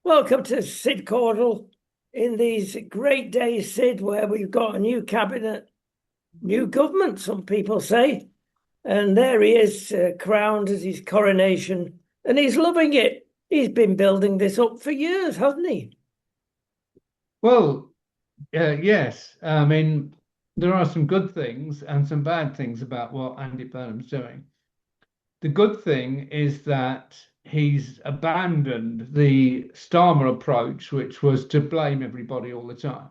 Welcome to Sid Caudle in these great days, Sid, where we've got a new cabinet, new government, some people say. And there he is, crowned as his coronation, and he's loving it. He's been building this up for years, hasn't he? Well, yes. I mean, there are some good things and some bad things about what Andy Burnham's doing. The good thing is that he's abandoned the Starmer approach, which was to blame everybody all the time.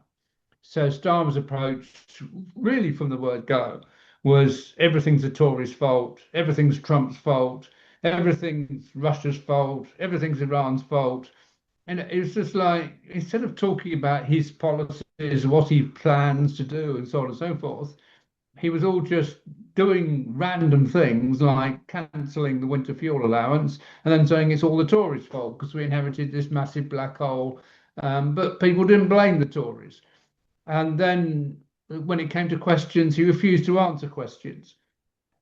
So Starmer's approach, really from the word go, was everything's the Tories' fault, everything's Trump's fault, everything's Russia's fault, everything's Iran's fault. And it was just like, instead of talking about his policies, what he plans to do, and so on and so forth, he was all just doing random things like cancelling the winter fuel allowance and then saying it's all the Tories' fault because we inherited this massive black hole. But people didn't blame the Tories. And then when it came to questions, he refused to answer questions.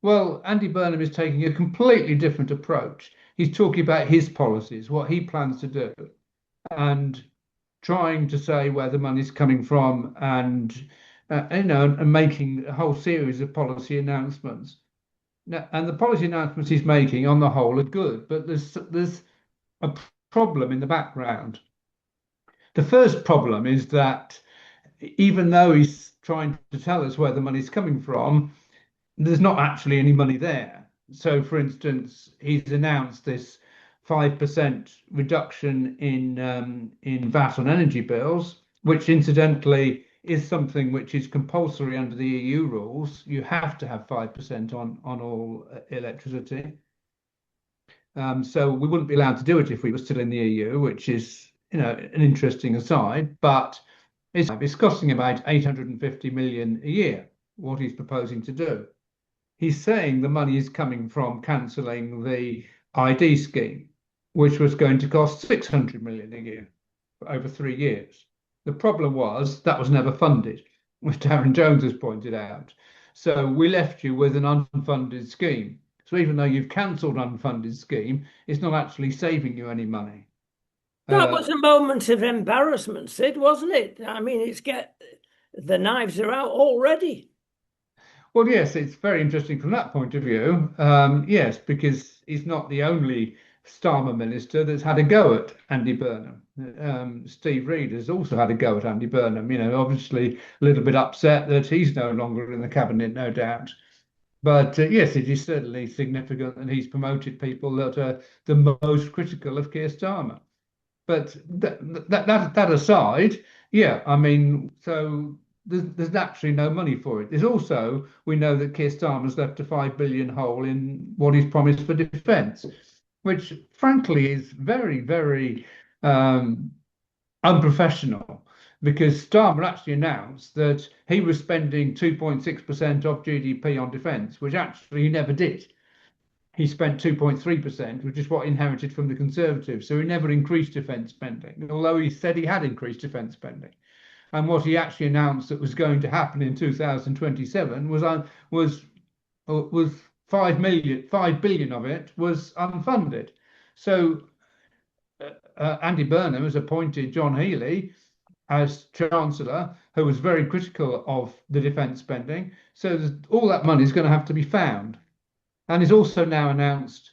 Well, Andy Burnham is taking a completely different approach. He's talking about his policies, what he plans to do, and trying to say where the money's coming from, and and making a whole series of policy announcements. Now, and the policy announcements he's making, on the whole, are good, but there's a problem in the background. The first problem is that even though he's trying to tell us where the money's coming from, there's not actually any money there. So, for instance, he's announced this 5% reduction in VAT on energy bills, which incidentally is something which is compulsory under the EU rules. You have to have 5% on all electricity. So we wouldn't be allowed to do it if we were still in the EU, which is, an interesting aside. But it's costing about 850 million a year, what he's proposing to do. He's saying the money is coming from cancelling the ID scheme, which was going to cost 600 million a year for over 3 years. The problem was that was never funded, which Darren Jones has pointed out. So we left you with an unfunded scheme. So even though you've cancelled unfunded scheme, it's not actually saving you any money. That Uh, was a moment of embarrassment, Sid, wasn't it? I mean, the knives are out already. Well, yes, it's very interesting from that point of view. Yes, because he's not the only Starmer minister that's had a go at Andy Burnham. Steve Reed has also had a go at Andy Burnham. Obviously a little bit upset that he's no longer in the cabinet, no doubt. But yes, it is certainly significant that he's promoted people that are the most critical of Keir Starmer. But that aside, yeah, I mean, so there's actually no money for it. There's also, we know that Keir Starmer's left a 5 billion hole in what he's promised for defence, which frankly is very, very um, unprofessional, because Starmer actually announced that he was spending 2.6% of GDP on defence, which actually he never did. He spent 2.3%, which is what he inherited from the Conservatives. So he never increased defence spending, although he said he had increased defence spending. And what he actually announced that was going to happen in 2027 was 5 billion of it was unfunded. So Andy Burnham has appointed John Healey as Chancellor, who was very critical of the defence spending. So all that money is going to have to be found. And he's also now announced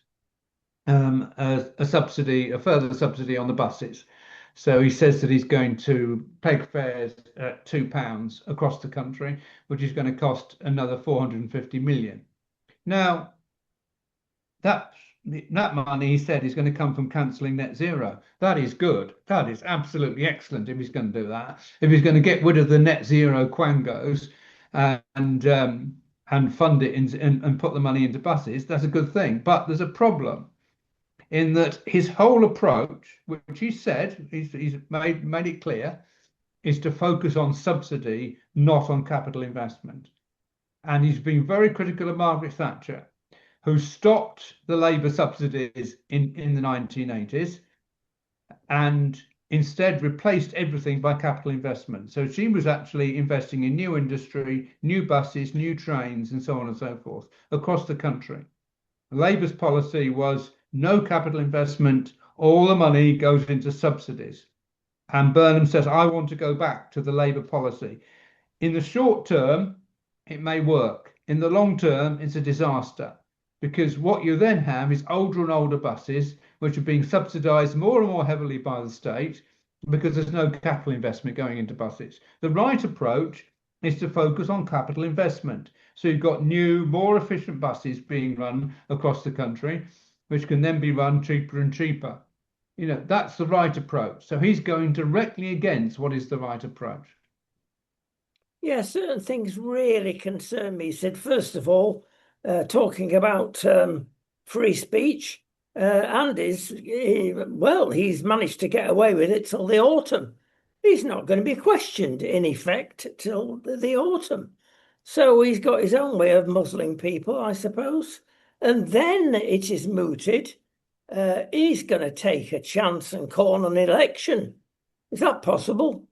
a subsidy, a further subsidy on the buses. So he says that he's going to peg fares at £2 across the country, which is going to cost another 450 million. Now, that that money, he said, is going to come from cancelling net zero. That is good. That is absolutely excellent if he's going to do that. If he's going to get rid of the net zero quangos and fund it and put the money into buses, that's a good thing. But there's a problem in that his whole approach, which he said, he's made it clear, is to focus on subsidy, not on capital investment. And he's been very critical of Margaret Thatcher, who stopped the Labour subsidies in the 1980s and instead replaced everything by capital investment. So she was actually investing in new industry, new buses, new trains, and so on and so forth across the country. Labour's policy was no capital investment all the money goes into subsidies. And Burnham says, I want to go back to the Labour policy. In the short term, it may work. In the long term, it's a disaster, because what you then have is older and older buses, which are being subsidised more and more heavily by the state because there's no capital investment going into buses. The right approach is to focus on capital investment. So you've got new, more efficient buses being run across the country, which can then be run cheaper and cheaper. That's the right approach. So he's going directly against what is the right approach. Yeah, certain things really concern me. He said, first of all, talking about free speech, he's managed to get away with it till the autumn. He's not going to be questioned, in effect, till the autumn. So he's got his own way of muzzling people, I suppose. And then it is mooted. He's going to take a chance and call an election. Is that possible?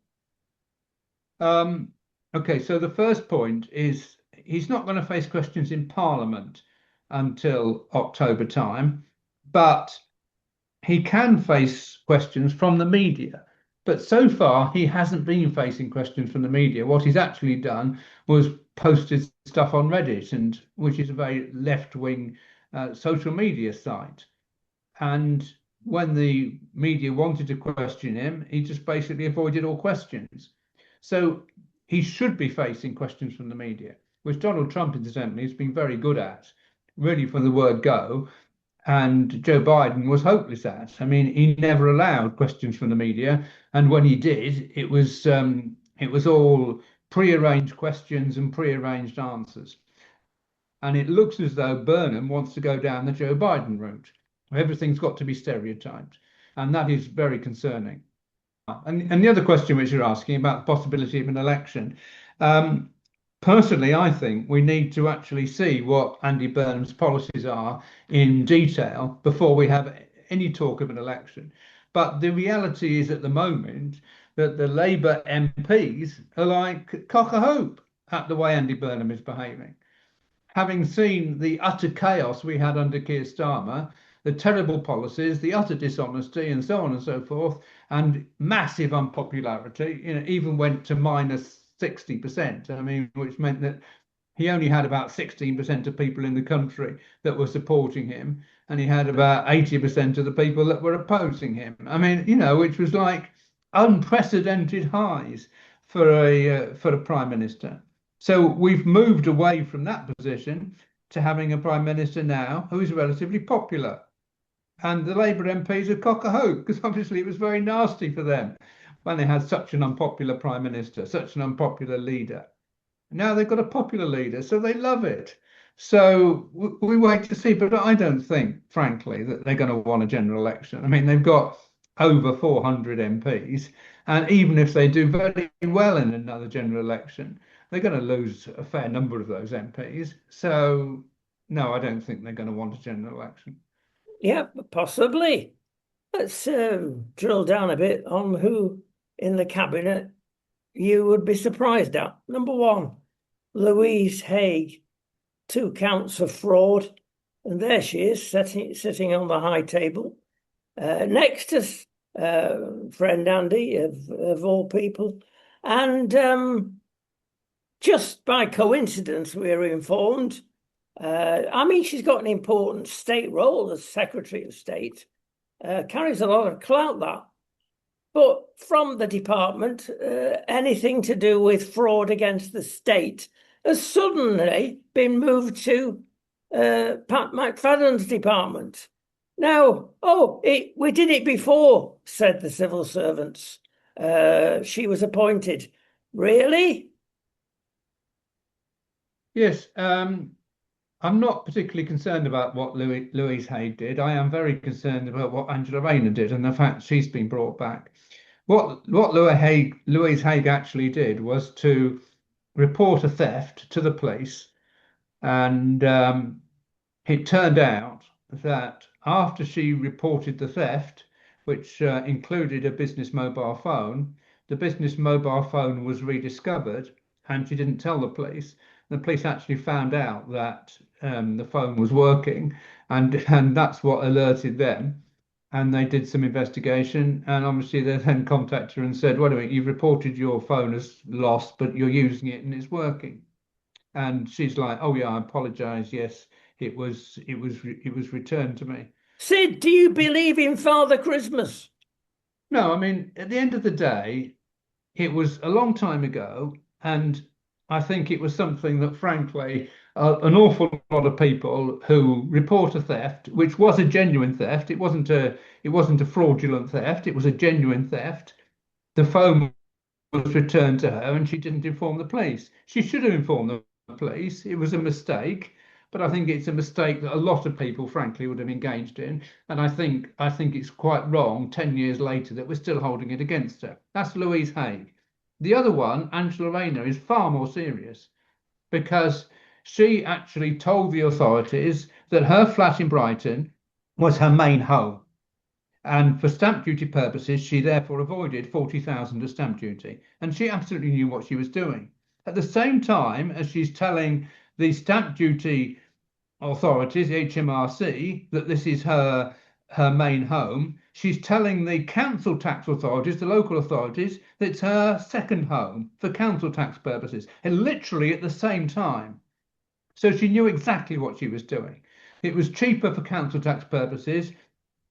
Okay, so the first point is he's not going to face questions in Parliament until October time, but he can face questions from the media. But so far, he hasn't been facing questions from the media. What he's actually done was posted stuff on Reddit, and which is a very left-wing social media site. And when the media wanted to question him, he just basically avoided all questions. So he should be facing questions from the media, which Donald Trump, incidentally, has been very good at, really from the word go. And Joe Biden was hopeless at. I mean, he never allowed questions from the media, and when he did, it was all pre-arranged questions and pre-arranged answers. And it looks as though Burnham wants to go down the Joe Biden route. Everything's got to be stereotyped, and that is very concerning. And the other question which you're asking about the possibility of an election, personally, I think we need to actually see what Andy Burnham's policies are in detail before we have any talk of an election. But the reality is at the moment that the Labour MPs are like cock a hoop at the way Andy Burnham is behaving. Having seen the utter chaos we had under Keir Starmer, the terrible policies, the utter dishonesty, and so on and so forth, and massive unpopularity, even went to minus 60%. I mean, which meant that he only had about 16% of people in the country that were supporting him, and he had about 80% of the people that were opposing him. I mean, which was like unprecedented highs for a prime minister. So we've moved away from that position to having a prime minister now who is relatively popular. And the Labour MPs are cock a hoop, because obviously it was very nasty for them when they had such an unpopular prime minister, such an unpopular leader. Now they've got a popular leader, so they love it. So we wait to see, but I don't think, frankly, that they're going to want a general election. I mean, they've got over 400 MPs, and even if they do very well in another general election, they're going to lose a fair number of those MPs. So no, I don't think they're going to want a general election. Yeah, possibly. Let's drill down a bit on who in the cabinet you would be surprised at. Number one, Louise Haigh, 2 counts of fraud, and there she is sitting on the high table. Next is friend Andy of all people, and just by coincidence, we're informed. I mean, she's got an important state role as Secretary of State, carries a lot of clout, that. But from the department, anything to do with fraud against the state has suddenly been moved to Pat McFadden's department. Now, we did it before, said the civil servants. She was appointed. Really? Yes. I'm not particularly concerned about what Louise Haigh did. I am very concerned about what Angela Rayner did and the fact she's been brought back. What Louise Haigh actually did was to report a theft to the police, and it turned out that after she reported the theft, which included a business mobile phone, the business mobile phone was rediscovered, and she didn't tell the police. The police actually found out that the phone was working, and that's what alerted them. and they did some investigation, and obviously they then contacted her and said, "Wait a minute, you've reported your phone as lost, but you're using it and it's working." And she's like, "Oh yeah, I apologize. Yes, it was returned to me." Sid, do you believe in Father Christmas? No, I mean, at the end of the day, it was a long time ago, and I think it was something that, frankly, an awful lot of people who report a theft, which was a genuine theft, it wasn't a fraudulent theft, it was a genuine theft. The phone was returned to her, and she didn't inform the police. She should have informed the police. It was a mistake, but I think it's a mistake that a lot of people, frankly, would have engaged in. And I think it's quite wrong 10 years later that we're still holding it against her. That's Louise Haigh. The other one, Angela Rayner, is far more serious because she actually told the authorities that her flat in Brighton was her main home. And for stamp duty purposes, she therefore avoided 40,000 of stamp duty. And she absolutely knew what she was doing. At the same time as she's telling the stamp duty authorities, HMRC, that this is her main home, she's telling the council tax authorities, the local authorities, that it's her second home for council tax purposes, and literally at the same time. So she knew exactly what she was doing. It was cheaper for council tax purposes,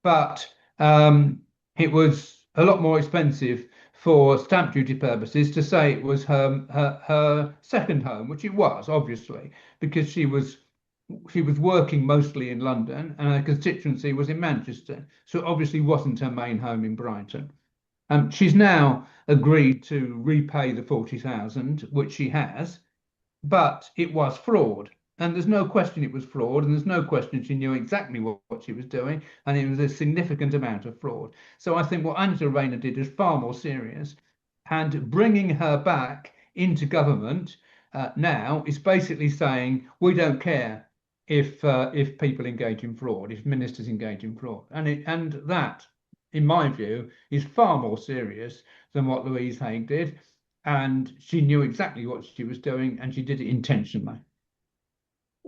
but it was a lot more expensive for stamp duty purposes to say it was her second home, which it was, obviously, because she was working mostly in London and her constituency was in Manchester. So it obviously wasn't her main home in Brighton. She's now agreed to repay the 40,000, which she has, but it was fraud. And there's no question it was fraud, and there's no question she knew exactly what she was doing, and it was a significant amount of fraud. So I think what Angela Rayner did is far more serious, and bringing her back into government now is basically saying we don't care if people engage in fraud, if ministers engage in fraud, and that, in my view, is far more serious than what Louise Haigh did, and she knew exactly what she was doing, and she did it intentionally.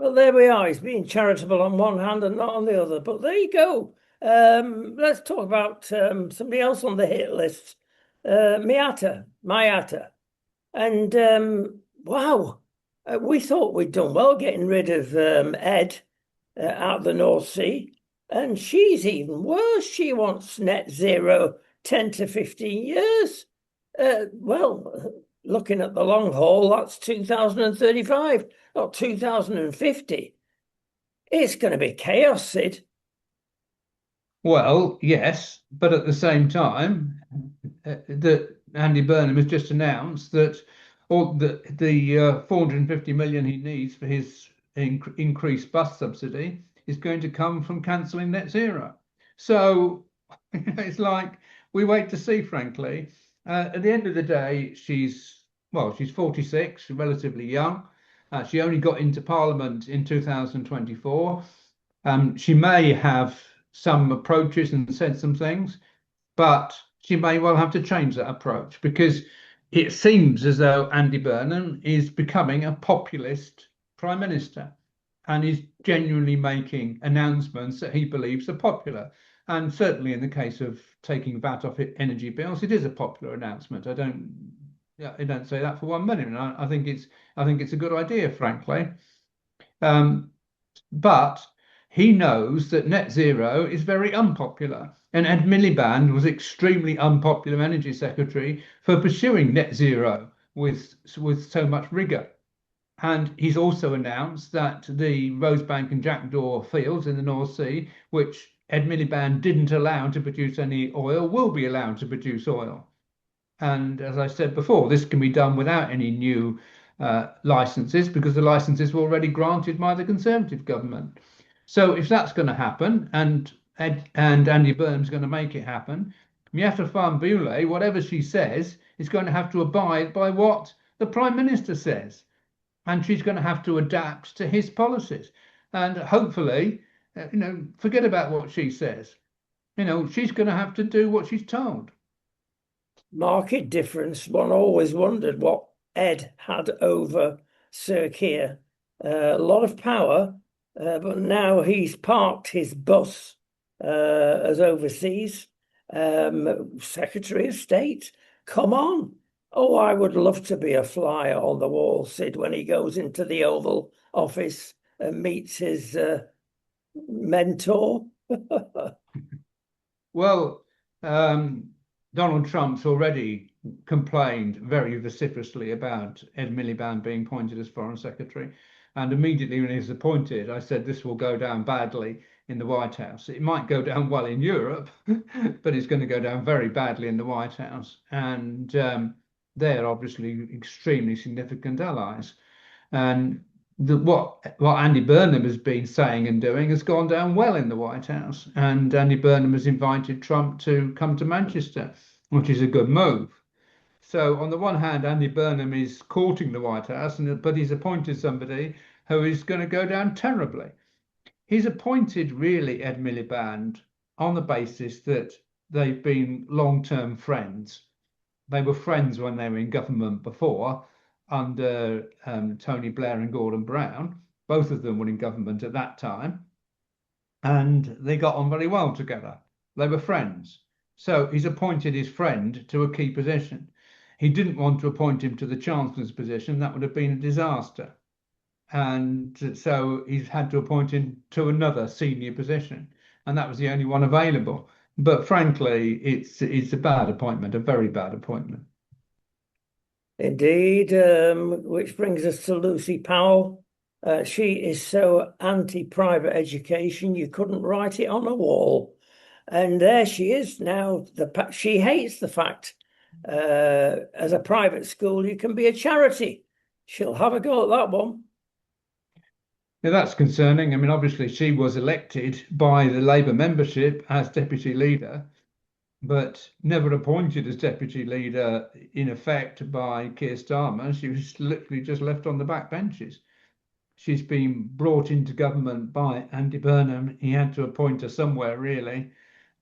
Well, there we are. He's being charitable on one hand and not on the other. But there you go. Let's talk about somebody else on the hit list, Mayata. And wow, we thought we'd done well getting rid of Ed out of the North Sea. And she's even worse. She wants net zero 10 to 15 years. Well, looking at the long haul, that's 2035, not 2050. It's going to be chaos, Sid. Well, yes, but at the same time, that Andy Burnham has just announced that all the 450 million he needs for his increased bus subsidy is going to come from cancelling net zero. So it's like we wait to see, frankly. At the end of the day, she's 46, relatively young. She only got into Parliament in 2024. She may have some approaches and said some things, but she may well have to change that approach because it seems as though Andy Burnham is becoming a populist prime minister and is genuinely making announcements that he believes are popular. And certainly in the case of taking VAT off energy bills, it is a popular announcement. I don't say that for 1 minute. And I think it's a good idea, frankly. But he knows that net zero is very unpopular. And Ed Miliband was extremely unpopular energy secretary for pursuing net zero with so much rigor. And he's also announced that the Rosebank and Jackdaw fields in the North Sea, which Ed Miliband didn't allow to produce any oil, will be allowed to produce oil. And as I said before, this can be done without any new licenses because the licenses were already granted by the Conservative government. So if that's going to happen, and Andy Burnham's going to make it happen, Miatta Fahnbulleh, whatever she says, is going to have to abide by what the Prime Minister says, and she's going to have to adapt to his policies. And hopefully, forget about what she says. She's going to have to do what she's told. Market difference. One always wondered what Ed had over Sir Keir. A lot of power, but now he's parked his bus as overseas Secretary of State. Come on. Oh, I would love to be a fly on the wall, Sid, when he goes into the Oval Office and meets his mentor. Well, Donald Trump's already complained very vociferously about Ed Miliband being appointed as Foreign Secretary. And immediately when he was appointed, I said this will go down badly in the White House. It might go down well in Europe, but it's going to go down very badly in the White House. And they're obviously extremely significant allies. And what Andy Burnham has been saying and doing has gone down well in the White House. And Andy Burnham has invited Trump to come to Manchester, which is a good move. So on the one hand, Andy Burnham is courting the White House, but he's appointed somebody who is going to go down terribly. He's appointed really Ed Miliband on the basis that they've been long-term friends. They were friends when they were in government before, under Tony Blair and Gordon Brown. Both of them were in government at that time, and they got on very well together. They were friends. So he's appointed his friend to a key position. He didn't want to appoint him to the Chancellor's position. That would have been a disaster. And so he's had to appoint him to another senior position. And that was the only one available. But frankly, it's a bad appointment, a very bad appointment. Indeed, which brings us to Lucy Powell. She is so anti-private education, you couldn't write it on a wall. And there she is now. She hates the fact as a private school, you can be a charity. She'll have a go at that one. Yeah, that's concerning. I mean, obviously, she was elected by the Labour membership as deputy leader, but never appointed as deputy leader in effect by Keir Starmer. She was literally just left on the back benches. She's been brought into government by Andy Burnham. He had to appoint her somewhere, really,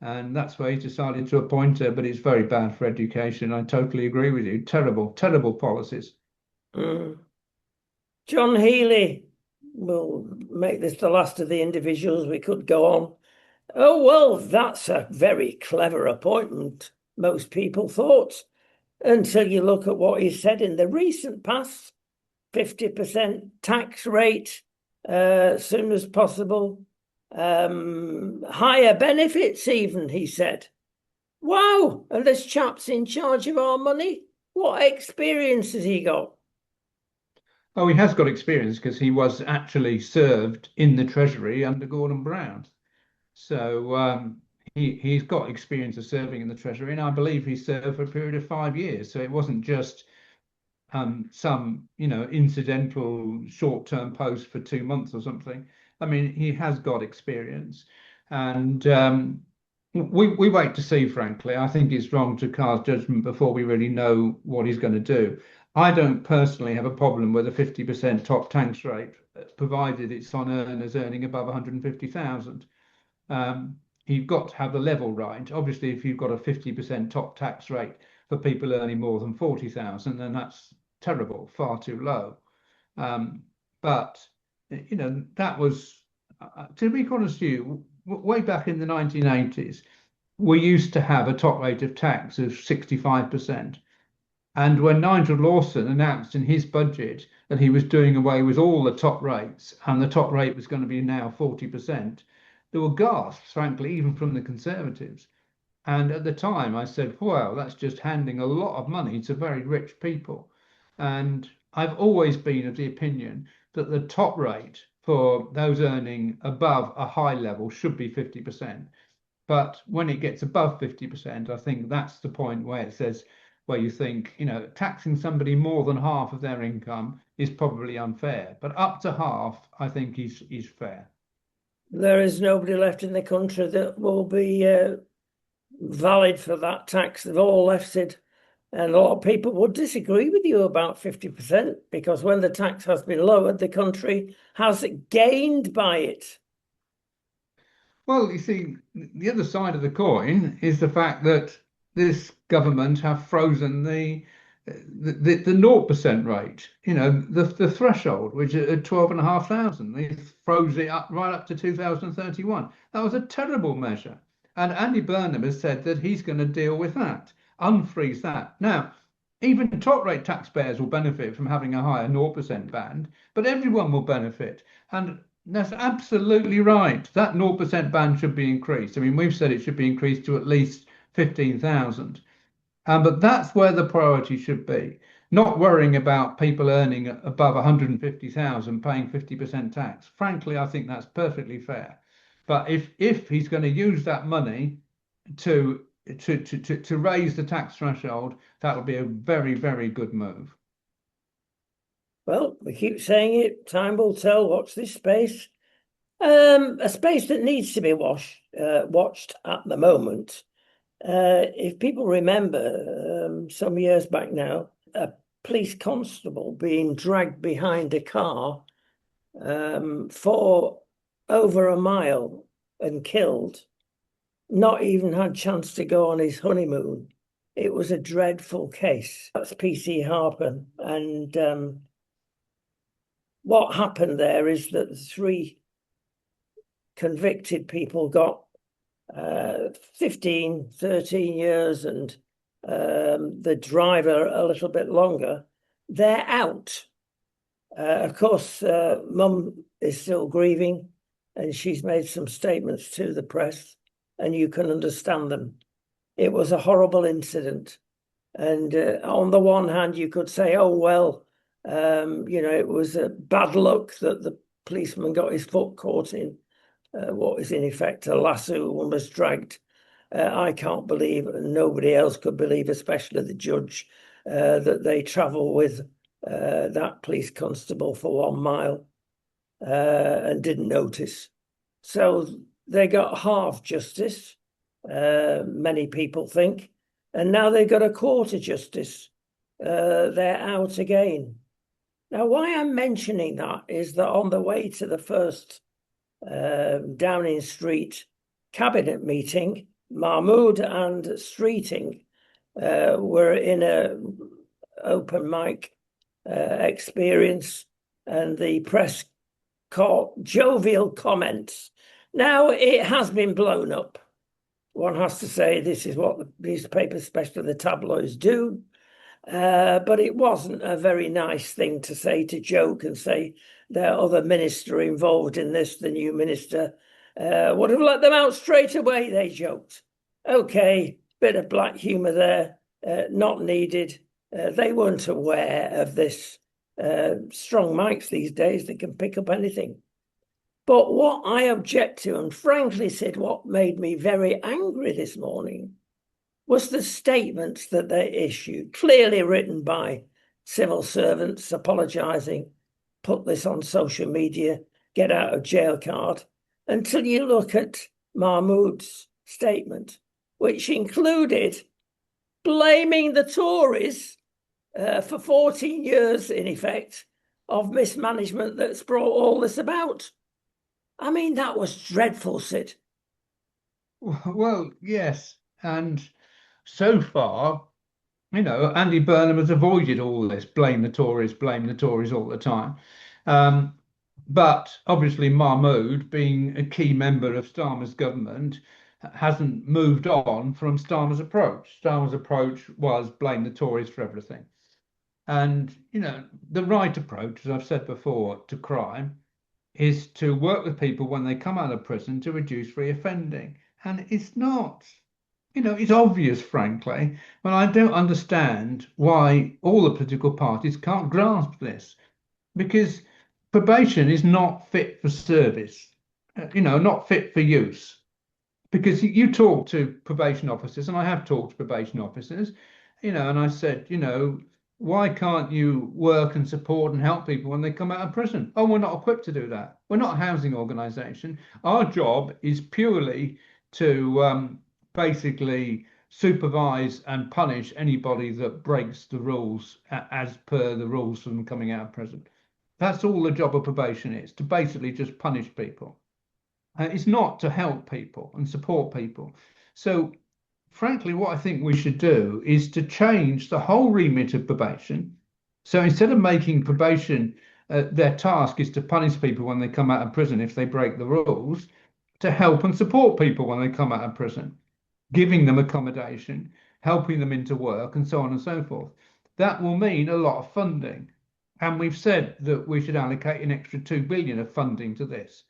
and that's where he decided to appoint her. But it's very bad for education. I totally agree with you. Terrible, terrible policies. Mm. John Healey. We'll make this the last of the individuals. We could go on. Oh, well, that's a very clever appointment, most people thought, until you look at what he said in the recent past. 50% tax rate as soon as possible. Higher benefits even, he said. Wow, and this chap's in charge of our money. What experience has he got? Oh, he has got experience because he was actually served in the Treasury under Gordon Brown. So he's got experience of serving in the Treasury, and I believe he served for a period of 5 years. So it wasn't just some, incidental short-term post for 2 months or something. I mean, he has got experience, and we wait to see, frankly. I think it's wrong to cast judgment before we really know what he's going to do. I don't personally have a problem with a 50% top tax rate, provided it's on earners earning above 150,000. You've got to have the level right. Obviously, if you've got a 50% top tax rate for people earning more than 40,000, then that's terrible, far too low. But that was, to be honest with you, way back in the 1980s, we used to have a top rate of tax of 65%. And when Nigel Lawson announced in his budget that he was doing away with all the top rates and the top rate was going to be now 40%, there were gasps, frankly, even from the Conservatives. And at the time, I said, well, that's just handing a lot of money to very rich people. And I've always been of the opinion that the top rate for those earning above a high level should be 50%. But when it gets above 50%, I think that's the point where it says, where you think, taxing somebody more than half of their income is probably unfair. But up to half, I think is fair. There is nobody left in the country that will be valid for that tax. They've all left it. And a lot of people would disagree with you about 50% because when the tax has been lowered, the country has gained by it. Well, you see, the other side of the coin is the fact that this government have frozen the the 0% rate, the threshold, which is at 12,500, they froze it up right up to 2031. That was a terrible measure. And Andy Burnham has said that he's going to deal with that, unfreeze that. Now, even top rate taxpayers will benefit from having a higher 0% band, but everyone will benefit. And that's absolutely right. That 0% band should be increased. I mean, we've said it should be increased to at least 15,000. But that's where the priority should be, not worrying about people earning above 150,000 paying 50% tax. Frankly, I think that's perfectly fair. But if he's going to use that money to raise the tax threshold, that will be a very, very good move. Well, we keep saying it. Time will tell. Watch this space. A space that needs to be watched at the moment. If people remember, some years back now, a police constable being dragged behind a car for over a mile and killed, not even had a chance to go on his honeymoon. It was a dreadful case. That's PC Harper. And what happened there is that the 3 convicted people got 15, 13 years, and the driver a little bit longer. They're out. Of course, Mum is still grieving, and she's made some statements to the press, and you can understand them. It was a horrible incident. And on the one hand, you could say, oh, well, it was a bad luck that the policeman got his foot caught in what is in effect a lasso and was dragged. I can't believe, and nobody else could believe, especially the judge, that they travel with that police constable for 1 mile and didn't notice. So they got half justice, many people think, and now they got a quarter justice. They're out again. Now, why I'm mentioning that is that on the way to the first Downing Street cabinet meeting, Mahmood and Streeting were in a open mic experience, and the press caught jovial comments. Now, it has been blown up. One has to say this is what the newspapers, especially the tabloids, do. But it wasn't a very nice thing to say, to joke and say there are other minister involved in this. The new minister would have let them out straight away, they joked. Okay, bit of black humour there, not needed. They weren't aware of this. Strong mics these days, they can pick up anything. But what I object to, and frankly, Sid, what made me very angry this morning, was the statements that they issued, clearly written by civil servants apologising, put this on social media, get out of jail card, until you look at Mahmood's statement, which included blaming the Tories for 14 years, in effect, of mismanagement that's brought all this about. I mean, that was dreadful, Sid. Well, yes. And so far, Andy Burnham has avoided all this blame the Tories all the time. But obviously, Mahmood, being a key member of Starmer's government, hasn't moved on from Starmer's approach. Starmer's approach was blame the Tories for everything. And, the right approach, as I've said before, to crime is to work with people when they come out of prison to reduce reoffending. And it's not, it's obvious, frankly, but I don't understand why all the political parties can't grasp this, because probation is not fit for service, not fit for use. Because you talk to probation officers, and I have talked to probation officers, and I said, why can't you work and support and help people when they come out of prison? Oh, we're not equipped to do that. We're not a housing organisation. Our job is purely to basically supervise and punish anybody that breaks the rules as per the rules for them coming out of prison. That's all the job of probation is, to basically just punish people. It's not to help people and support people. So frankly, what I think we should do is to change the whole remit of probation. So instead of making probation their task is to punish people when they come out of prison if they break the rules, to help and support people when they come out of prison, giving them accommodation, helping them into work, and so on and so forth. That will mean a lot of funding. And we've said that we should allocate an extra 2 billion of funding to this.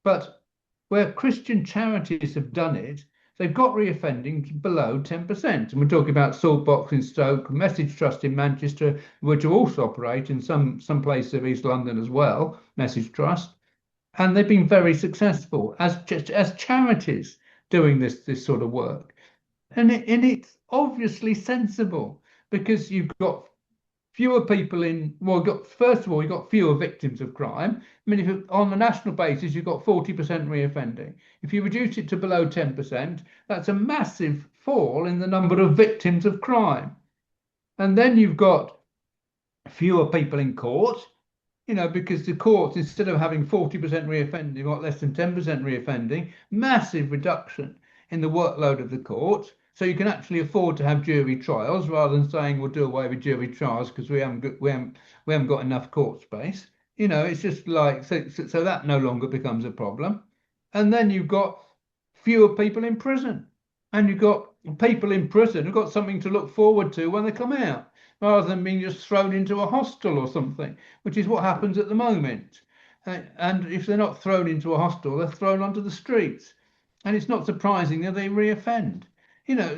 But where Christian charities have done it, they've got reoffending below 10%. And we're talking about Saltbox in Stoke, Message Trust in Manchester, which will also operate in some places of East London as well, Message Trust. And they've been very successful as charities doing this sort of work. And it's obviously sensible because you've got fewer people first of all, you've got fewer victims of crime. I mean, if on a national basis, you've got 40% reoffending. If you reduce it to below 10%, that's a massive fall in the number of victims of crime. And then you've got fewer people in court, because the courts, instead of having 40% reoffending, got less than 10% reoffending, massive reduction in the workload of the court. So you can actually afford to have jury trials rather than saying we'll do away with jury trials because we haven't got enough court space. It's just like so that no longer becomes a problem. And then you've got fewer people in prison, and you've got people in prison who've got something to look forward to when they come out, rather than being just thrown into a hostel or something, which is what happens at the moment. And if they're not thrown into a hostel, they're thrown onto the streets. And it's not surprising that they reoffend.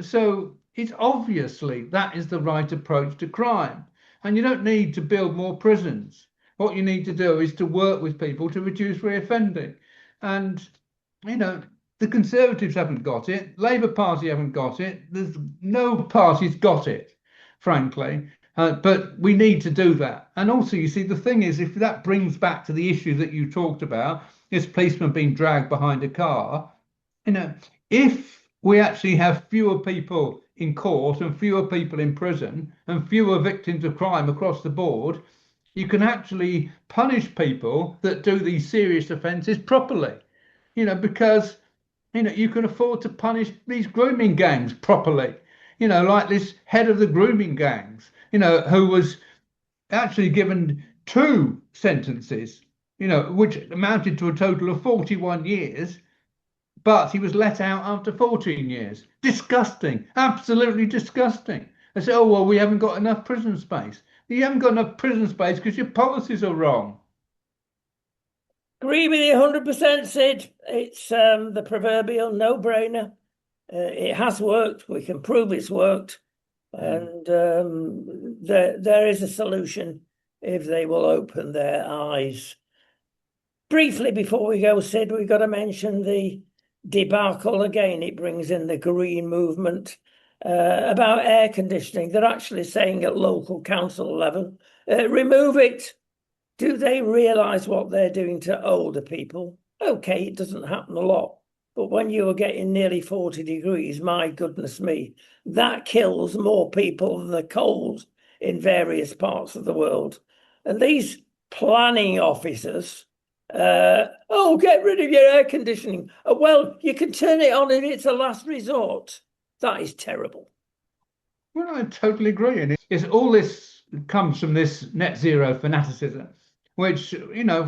So it's obviously that is the right approach to crime. And you don't need to build more prisons. What you need to do is to work with people to reduce reoffending. And, the Conservatives haven't got it. Labour Party haven't got it. There's no party's got it, frankly. But we need to do that. And also, you see, the thing is, if that brings back to the issue that you talked about, this policeman being dragged behind a car, if we actually have fewer people in court and fewer people in prison and fewer victims of crime across the board, you can actually punish people that do these serious offences properly, because you can afford to punish these grooming gangs properly, like this head of the grooming gangs, who was actually given 2 sentences, which amounted to a total of 41 years, but he was let out after 14 years. Disgusting, absolutely disgusting. I said, oh, well, we haven't got enough prison space. You haven't got enough prison space because your policies are wrong. Agree with you 100%, Sid. It's the proverbial no-brainer. It has worked. We can prove it's worked. And there is a solution if they will open their eyes. Briefly, before we go, Sid, we've got to mention the debacle again. It brings in the green movement about air conditioning. They're actually saying at local council level, remove it. Do they realise what they're doing to older people? Okay, it doesn't happen a lot. But when you are getting nearly 40 degrees, my goodness me, that kills more people than the cold in various parts of the world. And these planning officers, get rid of your air conditioning. Well, you can turn it on if it's a last resort. That is terrible. Well, I totally agree. And it's all this comes from this net zero fanaticism, which,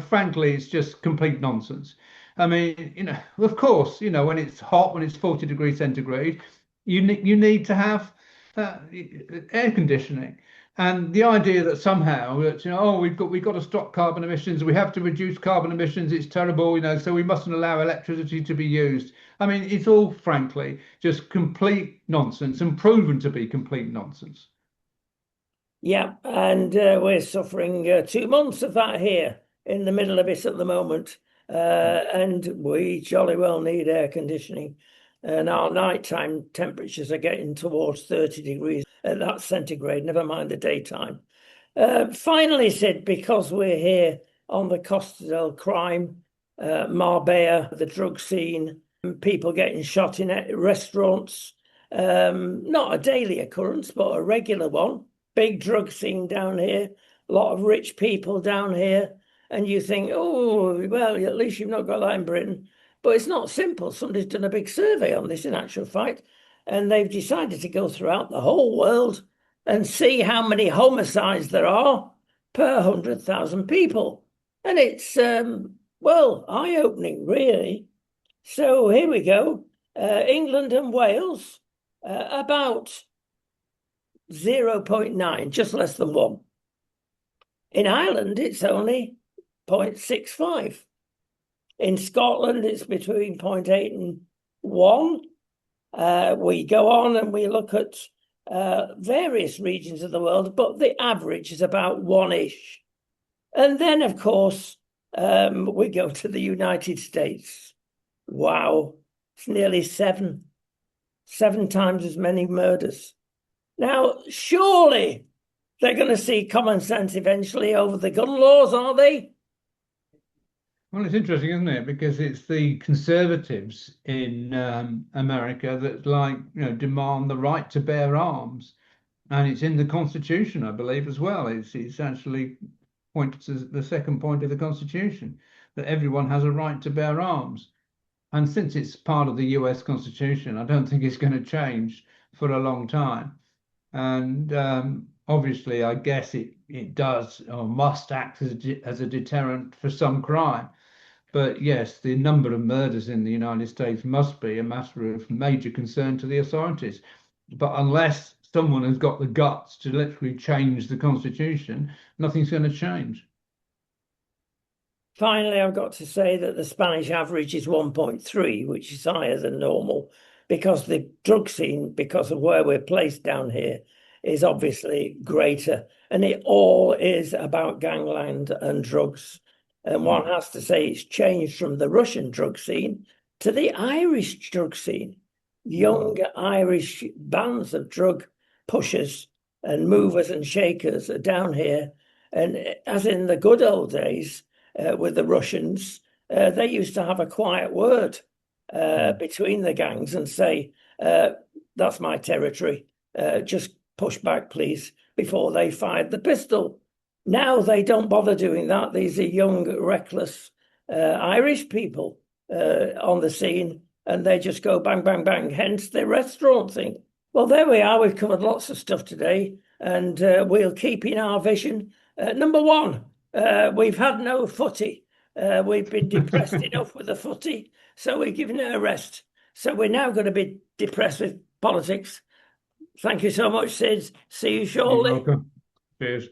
frankly, it's just complete nonsense. I mean, of course, when it's hot, when it's 40 degrees centigrade, you need to have air conditioning. And the idea that somehow that, we've got to stop carbon emissions, we have to reduce carbon emissions, it's terrible, so we mustn't allow electricity to be used. I mean, it's all, frankly, just complete nonsense and proven to be complete nonsense. Yeah, and we're suffering 2 months of that here in the middle of it at the moment. And we jolly well need air conditioning. And our nighttime temperatures are getting towards 30 degrees. That's centigrade, never mind the daytime. Finally, Sid, because we're here on the Costa del Crime, Marbella, the drug scene, people getting shot in restaurants, not a daily occurrence, but a regular one. Big drug scene down here, a lot of rich people down here. And you think, oh, well, at least you've not got that in Britain. But it's not simple. Somebody's done a big survey on this in actual fact. and they've decided to go throughout the whole world and see how many homicides there are per 100,000 people. And it's, well, eye-opening, really. So here we go. England and Wales, about 0.9, just less than 1. In Ireland, it's only 0.65. In Scotland, it's between 0.8 and 1. We go on and we look at various regions of the world, but the average is about 1-ish. And then, of course, we go to the United States. Wow, it's nearly 7 times as many murders. Now, surely they're going to see common sense eventually over the gun laws, are they? Well, it's interesting, isn't it? Because it's the conservatives in America that, like, demand the right to bear arms, and it's in the Constitution, I believe, as well. It's actually pointed to the second point of the Constitution, that everyone has a right to bear arms. And since it's part of the US Constitution, I don't think it's going to change for a long time. And obviously, I guess it does or must act as a deterrent for some crime. But yes, the number of murders in the United States must be a matter of major concern to the authorities. But unless someone has got the guts to literally change the Constitution, nothing's going to change. Finally, I've got to say that the Spanish average is 1.3, which is higher than normal, because the drug scene, because of where we're placed down here, is obviously greater. And it all is about gangland and drugs. And one has to say it's changed from the Russian drug scene to the Irish drug scene. Young Irish bands of drug pushers and movers and shakers are down here. And as in the good old days with the Russians, they used to have a quiet word between the gangs and say, that's my territory, just push back, please, before they fired the pistol. Now they don't bother doing that. These are young, reckless Irish people on the scene, and they just go bang, bang, bang, hence the restaurant thing. Well, there we are. We've covered lots of stuff today, and we'll keep in our vision. Number one, we've had no footy. We've been depressed enough with the footy, so we're giving it a rest. So we're now going to be depressed with politics. Thank you so much, Sid. See you shortly. You're welcome. Cheers.